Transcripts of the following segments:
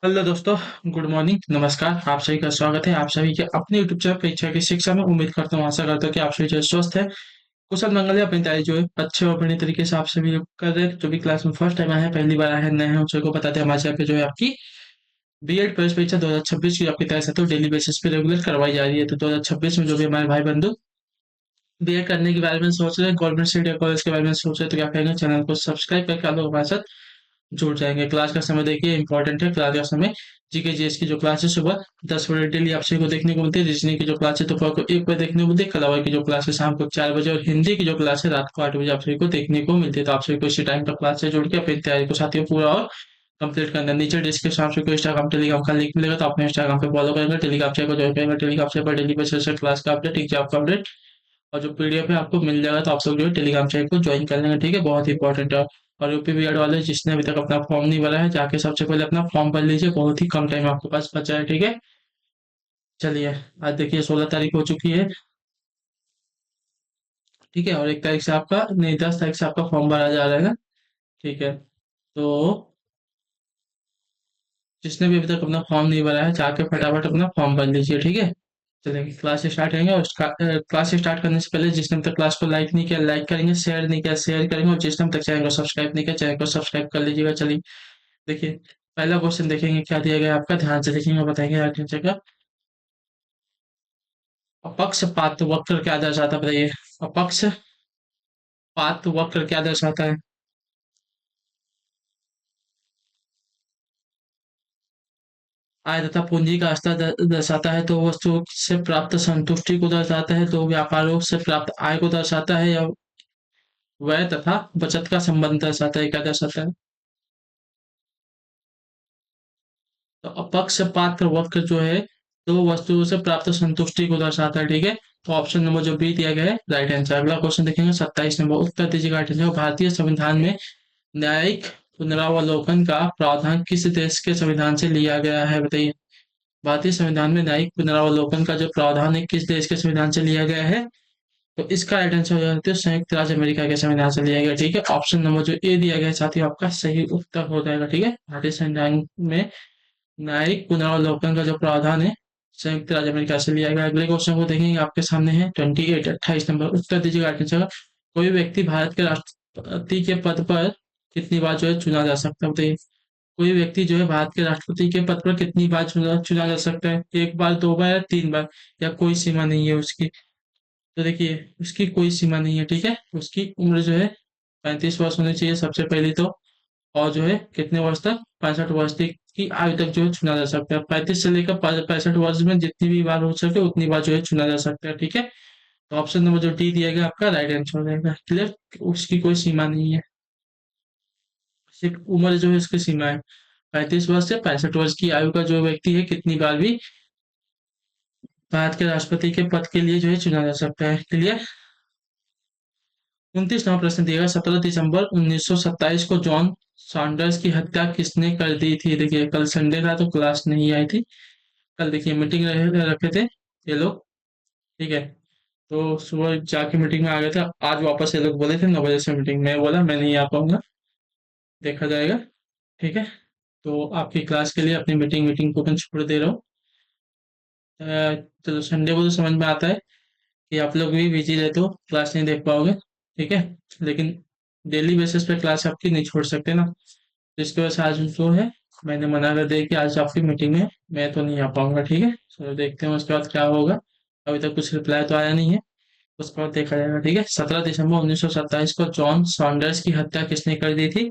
Hello दोस्तों। Good morning, नमस्कार। आप सभी का स्वागत है आप सभी के अपने यूट्यूब चैनल परीक्षा की शिक्षा में। उम्मीद करता हूँ, आशा करता हूँ कि आप सभी जो है स्वस्थ है, कुशल मंगल है, अपनी तैयारी जो है अच्छे और बढ़िया तरीके से आप सभी लोग कर रहे हैं। जो भी क्लास में फर्स्ट टाइम आए हैं, पहली बार आए हैं, नए हैं, उन सबको बताते हैं हमारे चैनल पे जो है आपकी बीएड प्रवेश परीक्षा 2026 की आपकी तैयारी तो डेली बेसिस पे रेगुलर करवाई जा रही है। तो 2026 में जो भी हमारे भाई बंधु बीएड करने के बारे में सोच रहे हैं, गवर्नमेंट स्टडी या कॉलेज के बारे में सोच रहे हैं, तो क्या करेंगे, चैनल को सब्सक्राइब करके आप लोग हमारे साथ जुड़ जाएंगे। क्लास का समय देखिए इंपॉर्टेंट है। क्लास का समय जीके जीएस की जो क्लास है सुबह 10 बजे डेली आप सभी को देखने को मिलती है। रीजनिंग की जो क्लास है दोपहर को 1 बजे देखने को मिलती है। कला की जो क्लास है शाम को 4 बजे, और हिंदी की जो क्लास है रात को 8 बजे आप सभी को देखने को मिलती है। तो आप सभी को इसी टाइम पर क्लास से जुड़ के अपनी तैयारी को साथियों पूरा और कंप्लीट करना है। नीचे डिस्क्रिप्शन आप सभी को इंस्टाग्राम टेलीग्राम का लिंक मिलेगा, तो अपने इंस्टाग्राम पे फॉलो करेंगे, टेलीग्राम चैनल को ज्वाइन करेंगे। टेलीग्राम चैनल पर डेली बेसिस पे क्लास का अपडेट, एग्जाम का अपडेट और जो पीडीएफ है आपको मिल जाएगा। तो आप सब जो है टेलीग्राम चैनल को ज्वाइन कर लेंगे, ठीक है। बहुत इंपॉर्टेंट है। और यूपी बीएड वाले जिसने अभी तक अपना फॉर्म नहीं भरा है, जाके सबसे पहले अपना फॉर्म भर लीजिए। बहुत ही कम टाइम आपके पास बचा है, ठीक है। चलिए, आज देखिए 16 तारीख हो चुकी है, ठीक है। और 1 तारीख से आपका नहीं, 10 तारीख से आपका फॉर्म भरा जा रहा है, ठीक है। तो जिसने भी अभी तक अपना फॉर्म नहीं भरा है, जाके फटाफट अपना फॉर्म भर लीजिए, ठीक है। चलेंगे क्लास स्टार्ट करेंगे। और क्लास स्टार्ट करने से पहले जिसने अभी तक क्लास को लाइक नहीं किया, लाइक करेंगे, शेयर नहीं किया, शेयर करेंगे, और जिसने अभी तक चैनल को सब्सक्राइब नहीं किया, चैनल को सब्सक्राइब कर लीजिएगा। चलिए, देखिए पहला क्वेश्चन देखेंगे क्या दिया गया है आपका, ध्यान से देखेंगे और बताएंगे आगे जगह। अपक्ष पात वक्र क्या दर्शाता है, बताइए। अपक्ष पात वक्र क्या दर्शाता है। आय तथा पूंजी का स्तर दर्शाता है, तो वस्तु से प्राप्त संतुष्टि को दर्शाता है, तो व्यापारों से प्राप्त आय को दर्शाता है, या व्यय तथा बचत का संबंध दर्शाता है, क्या दर्शाता है। तो अपक्ष पात्र वक्र जो है, दो वस्तुओं से प्राप्त संतुष्टि को दर्शाता है, ठीक है। तो ऑप्शन नंबर जो बी दिया गया है राइट आंसर। अगला क्वेश्चन देखेंगे 27 नंबर, उत्तर दीजिएगा। Right answer. भारतीय संविधान में न्यायिक पुनरावलोकन का प्रावधान किस देश के संविधान से लिया गया है, बताइए। भारतीय संविधान में न्यायिक पुनरावलोकन का जो प्रावधान है, किस देश के संविधान से लिया गया है। तो इसका राइट आंसर हो जाता है संयुक्त राज्य अमेरिका के संविधान से लिया गया, ठीक है। ऑप्शन नंबर जो ए दिया गया है साथियों, आपका सही उत्तर हो जाएगा, ठीक है। भारतीय संविधान में न्यायिक पुनरावलोकन का जो प्रावधान है, संयुक्त राज्य अमेरिका से लिया गया। अगले क्वेश्चन को देखेंगे, आपके सामने है 28 उत्तर दीजिएगा राइट आंसर। कोई व्यक्ति भारत के राष्ट्रपति के पद पर कितनी बार जो है चुना जा सकता है, बताइए। कोई व्यक्ति जो है भारत के राष्ट्रपति के पद पर कितनी बार चुना जा सकता है, एक बार, दो बार या तीन बार, या कोई सीमा नहीं है उसकी। तो देखिए, उसकी कोई सीमा नहीं है, ठीक है। उसकी उम्र जो है 35 वर्ष होनी चाहिए सबसे पहली तो। और जो है कितने वर्ष तक, 65 वर्ष तक की आयु तक जो है चुना जा सकता है। 35 से लेकर 65 वर्ष में जितनी भी बार हो सके उतनी बार जो है चुना जा सकता है, ठीक है। तो ऑप्शन नंबर जो डी दिया गया आपका राइट आंसर हो जाएगा, क्लियर। उसकी कोई सीमा नहीं है, सिर्फ उम्र जो है उसकी सीमा है। 35 वर्ष से 65 वर्ष की आयु का जो व्यक्ति है, कितनी बार भी भारत के राष्ट्रपति के पद के लिए जो है चुना जा सकता है, क्लियर। 29वां प्रश्न दिएगा, 17 दिसंबर 1927 को जॉन सॉन्डर्स की हत्या किसने कर दी थी। देखिए, कल संडे था तो क्लास नहीं आई थी। कल देखिए मीटिंग रखे थे ये लोग, ठीक है। तो सुबह जाके मीटिंग में आ गए थे। आज वापस ये लोग बोले थे 9 बजे से मीटिंग में, बोला मैं नहीं आ पाऊंगा, देखा जाएगा, ठीक है। तो आपकी क्लास के लिए अपनी मीटिंग मीटिंग कूपन छोड़ दे रहा हूँ। तो संडे को तो समझ में आता है कि आप लोग भी बिजी रहते हो, क्लास नहीं देख पाओगे, ठीक है। लेकिन डेली बेसिस पे क्लास आपकी नहीं छोड़ सकते ना। जिसकी वजह से आज जो है, मैंने मना कर दिया कि आज आपकी मीटिंग में मैं तो नहीं आ पाऊंगा, ठीक है। चलो देखते हैं उसके बाद क्या होगा। अभी तक कुछ रिप्लाई तो आया नहीं है, उसके बाद देखा जाएगा, ठीक है। 17 दिसंबर 1927 को जॉन सॉन्डर्स की हत्या किसने कर दी थी।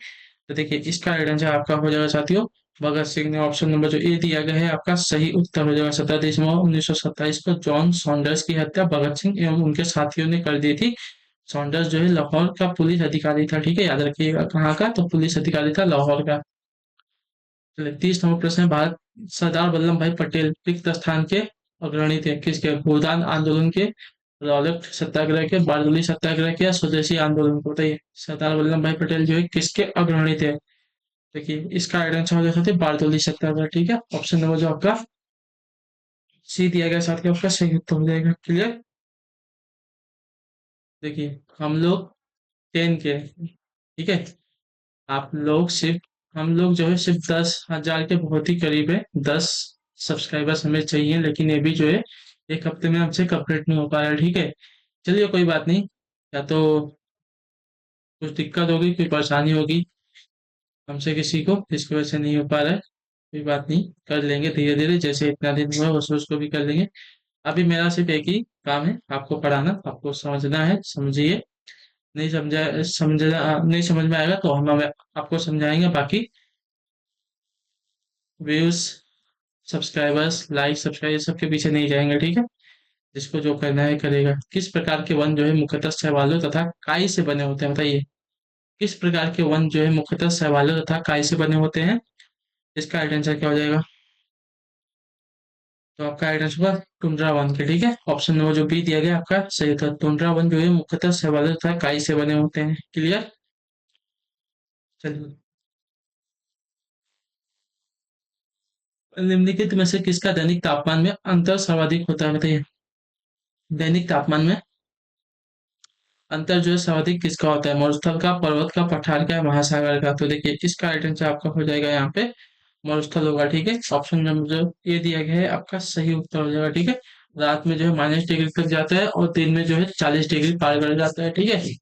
तो देखिए, इसका राइट आंसर आपका हो जाएगा साथियों, भगत सिंह ने। ऑप्शन नंबर जो ए दिया गया है आपका सही उत्तर हो जाएगा। 17 दिसंबर 1927 को जॉन सॉन्डर्स की हत्या भगत सिंह एवं उनके साथियों ने कर दी थी। सॉन्डर्स जो है लाहौर का पुलिस अधिकारी था, ठीक है, याद रखिएगा कहाँ का, तो पुलिस अधिकारी था लाहौर का। चलिए, 30 नंबर प्रश्न है, भारत सरदार वल्लभ भाई पटेल रिक्त स्थान के अग्रणी थे, किसके, भूदान आंदोलन के, रॉलेट सत्याग्रह के, बारदोली सत्याग्रह के, या स्वदेशी आंदोलन को, बताइए। सरदार वल्लभ भाई पटेल जो है किसके अग्रणी थे। देखिए, इसका आइडेंटिफाई हो जाता है बारदोली सत्याग्रह, ठीक है। ऑप्शन नंबर जो आपका सी दिया गया साथ के आपका सही उत्तर हो जाएगा, क्लियर। देखिए, हम लोग 10 के, ठीक है। आप लोग सिर्फ हम लोग जो है सिर्फ 10,000 के बहुत ही करीब है। 10 सब्सक्राइबर्स हमें चाहिए, लेकिन ये भी जो है एक हफ्ते में हमसे कंप्लीट नहीं हो पा रहा है, ठीक है। चलिए कोई बात नहीं, या तो कुछ दिक्कत होगी, कोई परेशानी होगी हमसे किसी को, जिसकी वजह से नहीं हो पा रहा है। कोई बात नहीं, कर लेंगे धीरे धीरे, जैसे इतना दिन हुआ वैसे उसको भी कर लेंगे। अभी मेरा सिर्फ एक ही काम है, आपको पढ़ाना, आपको समझना है, समझिए। नहीं नहीं समझ में आएगा तो हम आपको समझाएंगे। बाकी व्यूज, सब्सक्राइबर्स, लाइक, सब्सक्राइब सबके पीछे नहीं जाएंगे, ठीक है। जिसको जो करना है करेगा। किस प्रकार के वन जो है मुख्यतः शैवालों तथा काई से बने होते हैं, बताइए। किस प्रकार के वन जो है मुख्यतः शैवालों तथा काई से बने होते हैं? इसका राइट आंसर क्या हो जाएगा? तो आपका राइट आंसर होगा टुंड्रा वन के, ठीक है। ऑप्शन नंबर जो बी दिया गया आपका सही था। टुंड्रा वन जो है मुख्यतः शैवालों तथा काई से बने होते हैं। क्लियर? चलिए, निम्नलिखित में से किसका दैनिक तापमान में अंतर सर्वाधिक होता है, बताइए। दैनिक तापमान में अंतर जो है सर्वाधिक किसका होता है? मरुस्थल का, पर्वत का, पठार का, महासागर का? तो देखिए इसका राइट आंसर आपका हो जाएगा यहाँ पे मरुस्थल होगा, ठीक है। ऑप्शन नंबर जो ये दिया गया है आपका सही उत्तर हो जाएगा, ठीक है। रात में जो है -डिग्री तक जाता है और दिन में जो है 40 डिग्री पार कर जाता है, ठीक है।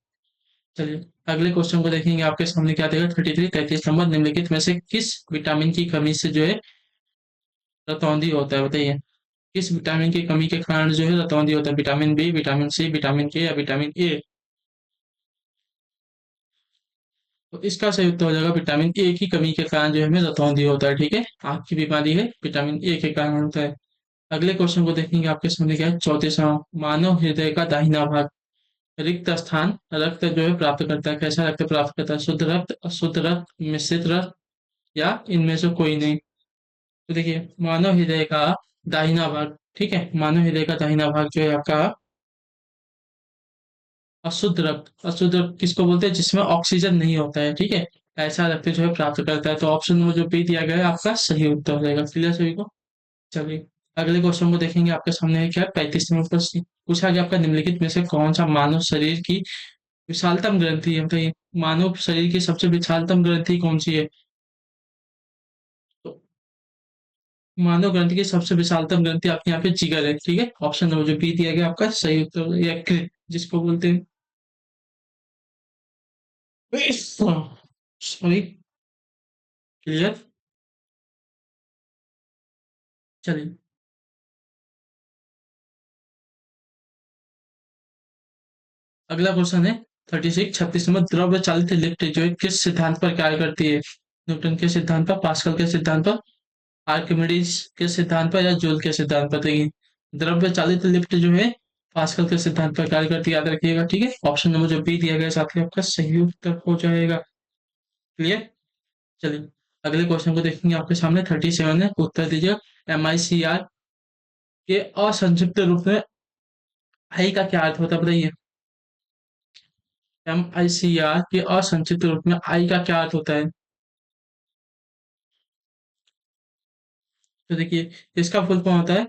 चलिए अगले क्वेश्चन को देखेंगे। आपके सामने क्या देगा? 33 नंबर, निम्नलिखित में से किस विटामिन की कमी से जो है रतौंधी होता है, बताइए। किस विटामिन की कमी के कारण जो है रतौंधी होता है? Vitamin B, vitamin C, vitamin K या विटामिन ए? तो इसका सही उत्तर हो जाएगा विटामिन ए की कमी के कारण जो है हमें रतौंधी होता है, ठीक है। आँख की बीमारी है, विटामिन ए के कारण होता है। अगले क्वेश्चन को देखेंगे। आपके सामने क्या है? 34वां, मानव हृदय का दाहिना भाग रिक्त स्थान रक्त जो है प्राप्त करता है। कैसा रक्त प्राप्त करता है? शुद्ध रक्त, अशुद्ध रक्त, मिश्रित रक्त, या इनमें से कोई नहीं? तो देखिए मानव हृदय का दाहिना भाग, ठीक है, मानव हृदय का दाहिना भाग जो है आपका अशुद्ध रक्त। अशुद्ध रक्त किसको बोलते हैं? जिसमें ऑक्सीजन नहीं होता है, ठीक है। ऐसा रक्त जो है प्राप्त करता है। तो ऑप्शन में जो बी दिया गया है आपका सही उत्तर हो जाएगा। क्लियर सभी को? चलिए अगले क्वेश्चन को देखेंगे। आपके सामने है क्या? 35 नंबर प्रश्न पूछा गया आपका, निम्नलिखित में से कौन सा मानव शरीर की विशालतम ग्रंथि है, बताइए। मानव शरीर की सबसे विशालतम ग्रंथि कौन सी है? तो मानव ग्रंथि की सबसे विशालतम ग्रंथि आपके यहाँ पे जिगर है, ठीक है। ऑप्शन नंबर जो बी दिया गया आपका सही उत्तर, या यकृत जिसको बोलते हैं। सॉरी। क्लियर? चलिए अगला क्वेश्चन है 36 नंबर, द्रव्य चालित लिफ्ट जो है किस सिद्धांत पर कार्य करती है? न्यूटन के सिद्धांत पर, पास्कल के सिद्धांत पर, आर्किमिडीज के सिद्धांत पर, या जूल के सिद्धांत पर? देखिए द्रव्य चालित लिफ्ट जो है पास्कल के सिद्धांत पर कार्य करती है, याद रखिएगा, ठीक है। ऑप्शन नंबर जो बी दिया गया है साथ ही आपका सही उत्तर हो जाएगा। क्लियर? चलिए अगले क्वेश्चन को देखेंगे। आपके सामने 37 है, उत्तर दीजिए। MICR के असंक्षिप्त रूप में आई का क्या अर्थ होता है, बताइए। MICR के असंक्षिप्त रूप में आई का क्या अर्थ होता है? तो देखिए इसका फुल फॉर्म होता है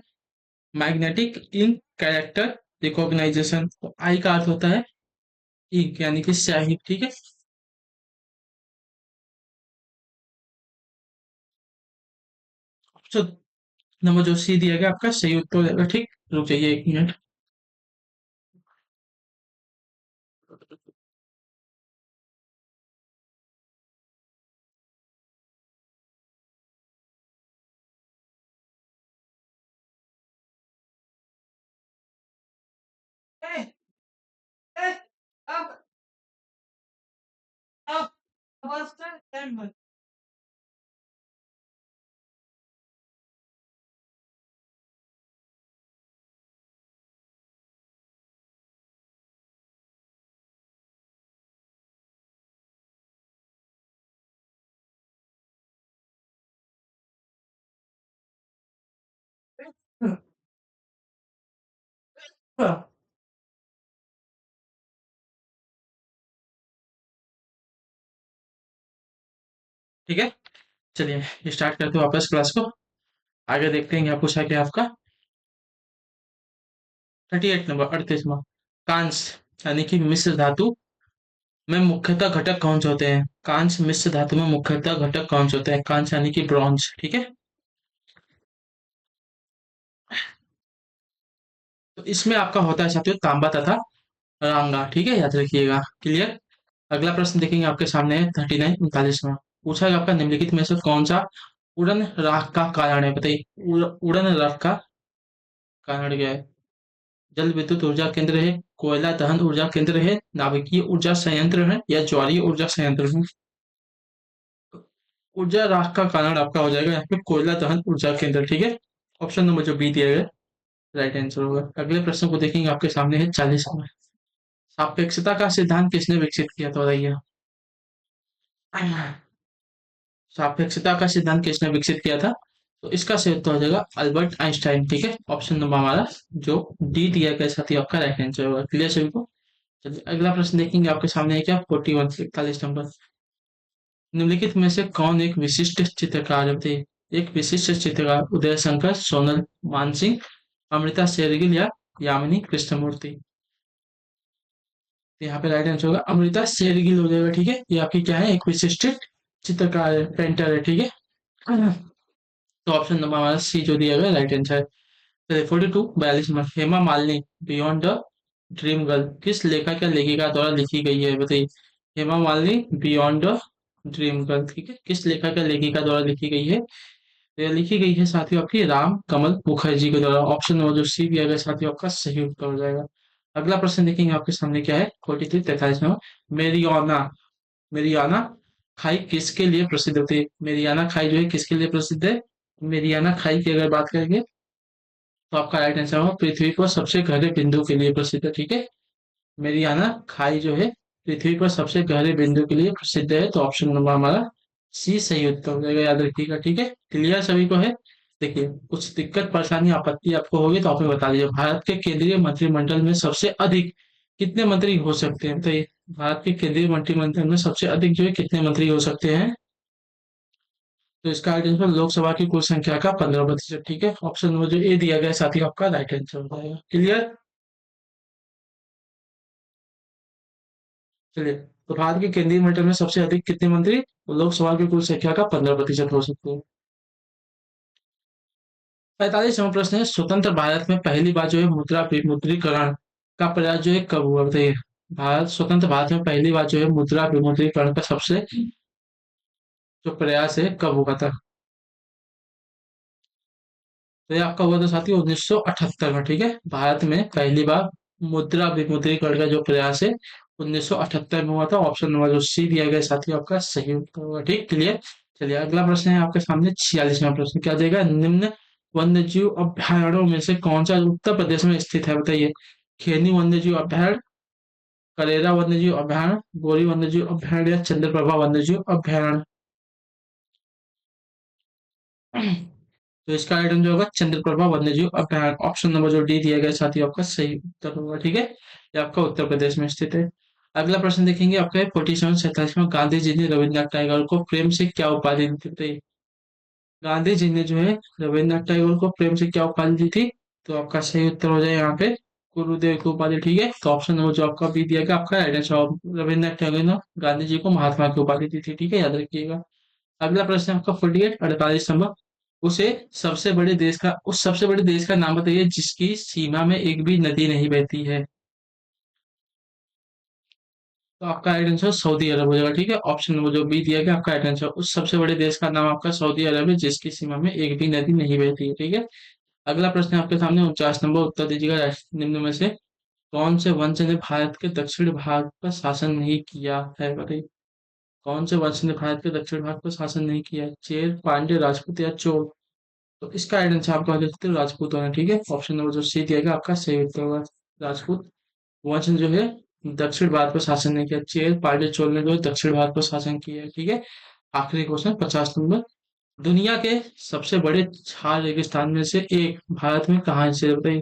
मैग्नेटिक इन कैरेक्टर रिकॉग्नाइजेशन। तो आई का अर्थ होता है इंक, यानी कि स्याही, ठीक है। ऑप्शन नंबर जो सी दिया गया आपका सही उत्तर हो जाएगा, ठीक। रुक जाइए 1 मिनट। ठीक है, चलिए स्टार्ट करते हैं वापस क्लास को। आगे देखते हैं क्या पूछा गया आपका। 38 नंबर, 38वां, कांस्य यानी कि मिश्र धातु में मुख्यतः घटक कौन से होते हैं? कांस्य मिश्र धातु में मुख्यतः घटक कौन से होते हैं? कांस्य यानी कि ब्रॉन्ज, ठीक है। तो इसमें आपका होता है साथियों तांबा तथा रांगा, ठीक है, याद रखिएगा। क्लियर। अगला प्रश्न देखेंगे आपके सामने है 39 39वां। पूछा है आपका निम्नलिखित में से कौन सा उड़न राख का कारण है? बताइए, उड़न राख का कारण क्या है? जल विद्युत ऊर्जा केंद्र है, कोयला दहन ऊर्जा केंद्र है, नाभिकीय ऊर्जा संयंत्र है, या ज्वारीय ऊर्जा संयंत्र है? ऊर्जा राख का कारण आपका हो जाएगा यहाँ पे कोयला दहन ऊर्जा केंद्र, ठीक है। ऑप्शन नंबर जो बी दिया गया राइट आंसर होगा। अगले प्रश्न को देखेंगे आपके सामने है 40वां। सापेक्षता का सिद्धांत किसने विकसित किया था बताइए? सापेक्षता का सिद्धांत किसने विकसित किया था? तो इसका सही उत्तर हो जाएगा अल्बर्ट आइंस्टाइन, ठीक है। ऑप्शन नंबर हमारा जो डी दिया गया साथी आपका राइट आंसर होगा। क्लियर सभी को? चलिए अगला प्रश्न देखेंगे आपके सामने है क्या 41 41 नंबर। निम्नलिखित में से कौन एक विशिष्ट चित्रकार है बताइए? एक विशिष्ट चित्रकार उदय शंकर, सोनल मानसिंह, अमृता शेरगिल या यामिनी कृष्णमूर्ति? तो यहाँ पे राइट आंसर होगा अमृता शेरगिल हो जाएगा, ठीक है। ये आपकी क्या है? एक विशिष्ट चित्रकार है, पेंटर है, ठीक है। तो ऑप्शन नंबर हमारा सी जो दिया गया राइट आंसर है। चलिए 42 42 number. Hema Malini beyond the dream girl किस लेखक या लेखिका द्वारा लिखी गई है बताइए? Hema Malini beyond the dream girl, ठीक है, किस लेखक या लेखिका द्वारा लिखी गई है? तो ये लिखी गई है साथियों आपकी राम कमल मुखर्जी के द्वारा। ऑप्शन नंबर जो सी दिया गया साथियों आपका सही उत्तर हो जाएगा। अगला प्रश्न देखेंगे आपके सामने क्या है 43 43 नंबर। मेरियाना मेरियाना खाई किसके लिए प्रसिद्ध होती है? मेरियाना खाई जो है किसके लिए प्रसिद्ध है? मेरियाना खाई की अगर बात करेंगे तो आपका राइट आंसर होगा पृथ्वी पर सबसे गहरे बिंदु के लिए प्रसिद्ध है, ठीक है। मेरियाना खाई जो है पृथ्वी पर सबसे गहरे बिंदु के लिए प्रसिद्ध है। तो ऑप्शन नंबर हमारा सी सही उत्तर हो जाएगा, याद रखिएगा, ठीक है। क्लियर सभी को है? देखिए कुछ दिक्कत परेशानी आपत्ति आपको होगी तो आप हमें बता दीजिए। भारत के केंद्रीय मंत्रिमंडल में सबसे अधिक कितने मंत्री हो सकते हैं? तो ये भारत के केंद्रीय मंत्रिमंडल में सबसे अधिक जो है कितने मंत्री हो सकते हैं? तो इसका राइट आंसर लोकसभा की कुल संख्या का 15%, ठीक है। ऑप्शन नंबर जो ए दिया गया है साथ ही आपका राइट आंसर हो जाएगा। क्लियर। चलिए, तो भारत के केंद्रीय मंडल में सबसे अधिक कितने मंत्री? तो लोकसभा की कुल संख्या का 15% हो सकते हैं। 45वां प्रश्न है स्वतंत्र भारत में पहली बार जो है मुद्रा विमुद्रीकरण का प्रयास जो है कब हुआ बताइए? भारत स्वतंत्र भारत में पहली बार जो है मुद्रा विमुद्रीकरण का सबसे जो प्रयास है कब हुआ था? तो ये आपका हुआ था साथियों 1978 में, ठीक है। भारत में पहली बार मुद्रा विमुद्रीकरण का जो प्रयास है 1978 में हुआ था। ऑप्शन नंबर जो सी दिया गया साथियों आपका सही उत्तर होगा, ठीक। क्लियर। चलिए अगला प्रश्न है आपके सामने 46वां प्रश्न क्या देगा? निम्न वन्य जीव अभ्यारण्यों में से कौन सा उत्तर प्रदेश में स्थित है बताइए? खेनी वन्य जीव अभ्यारण्य, करेरा वन्य जीव अभ्यारण्य, गोरी वन्य जीव अभ्यारण्य या चंद्रप्रभा वन्य जीव अभ्यारण्य? तो इसका आइटम जो होगा चंद्रप्रभा वन्यजीव अभ्यारण्य। ऑप्शन नंबर जो डी दिया गया साथी आपका सही उत्तर होगा, ठीक है। ये आपका उत्तर प्रदेश में स्थित है। अगला प्रश्न देखेंगे आपका 47 47 में। गांधी जी ने रविन्द्रनाथ टैगोर को प्रेम से क्या उपाधि दी थी बताइए? गांधी जी ने जो है रविन्द्रनाथ टैगोर को प्रेम से क्या उपाधि दी थी? तो आपका सही उत्तर हो जाए यहाँ पे गुरुदेव की उपाधि, ठीक है। तो ऑप्शन नंबर जो आपका बी दिया गया आपका राइट आंसर। रविन्द्रनाथ टैगोर ने गांधी जी को महात्मा की उपाधि दी थी, ठीक है, याद रखिएगा। अगला प्रश्न है आपका 48 48 नंबर। उसे सबसे बड़े देश का उस सबसे बड़े देश का नाम बताइए जिसकी सीमा में एक भी नदी नहीं बहती है? तो आपका राइट आंसर सऊदी अरब हो जाएगा, ठीक है। ऑप्शन नंबर जो बी दिया गया आपका राइट आंसर। उस सबसे बड़े देश का नाम आपका सऊदी अरब है जिसकी सीमा में एक भी नदी नहीं बहती है, ठीक है। अगला प्रश्न है आपके सामने 49 नंबर। उत्तर दीजिएगा निम्न में से कौन से वंश ने भारत के दक्षिण भाग पर शासन नहीं किया है बताइए? कौन से वंश ने भारत के दक्षिण भाग पर शासन नहीं किया है? चेर, पांड्य, राजपूत या चोल? तो इसका राइट आंसर आपका हो सकते हैं राजपूत होना, ठीक है। ऑप्शन नंबर जो सी दिया गया आपका सही उत्तर होगा राजपूत वंश जो है दक्षिण भारत पर शासन नहीं किया। चेर पांड्य चोल ने जो है दक्षिण भारत पर शासन किया है, ठीक है। आखिरी क्वेश्चन 50 नंबर। दुनिया के सबसे बड़े छार रेगिस्तान में से एक भारत में कहाँ से बताइए?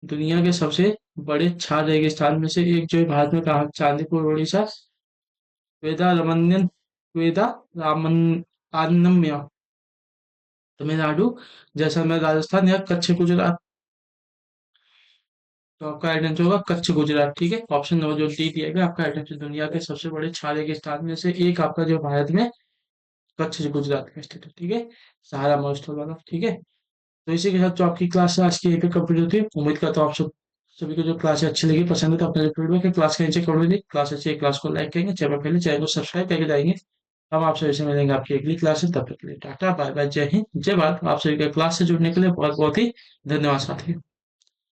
दुनिया के सबसे बड़े छार रेगिस्तान में से एक जो है भारत में कहाँ? चांदीपुर उड़ीसा, वेदा रमन्यन वेदा रामन आनम्य तमिलनाडु, जैसलमेर राजस्थान या कच्छ गुजरात? तो आपका राइट आंसर होगा कच्छ गुजरात। ठीक है, ऑप्शन नंबर जो डी दिया गया आपका राइट आंसर। दुनिया के सबसे बड़े छाले के स्थान में से एक आपका जो भारत में कच्छ गुजरात का स्टेट है। ठीक है, सहारा मरुस्थल वाला। ठीक है, तो इसी के साथ जो आपकी क्लास है आज की यहीं पे कंप्लीट होती है। उम्मीद करता हूँ आप सब सभी को जो क्लास अच्छी लगी, पसंद है, तो अपने फीडबैक है क्लास के नीचे कमेंट करिए। क्लास अच्छी है, क्लास को लाइक करेंगे, चैनल पहले चैनल को सब्सक्राइब करके जाएंगे। हम आप सभी से मिलेंगे आपकी अगली क्लास में, तब तक के लिए टाटा बाय बाय, जय हिंद जय भारत। आप सभी का क्लास से जुड़ने के लिए बहुत बहुत ही धन्यवाद साथी।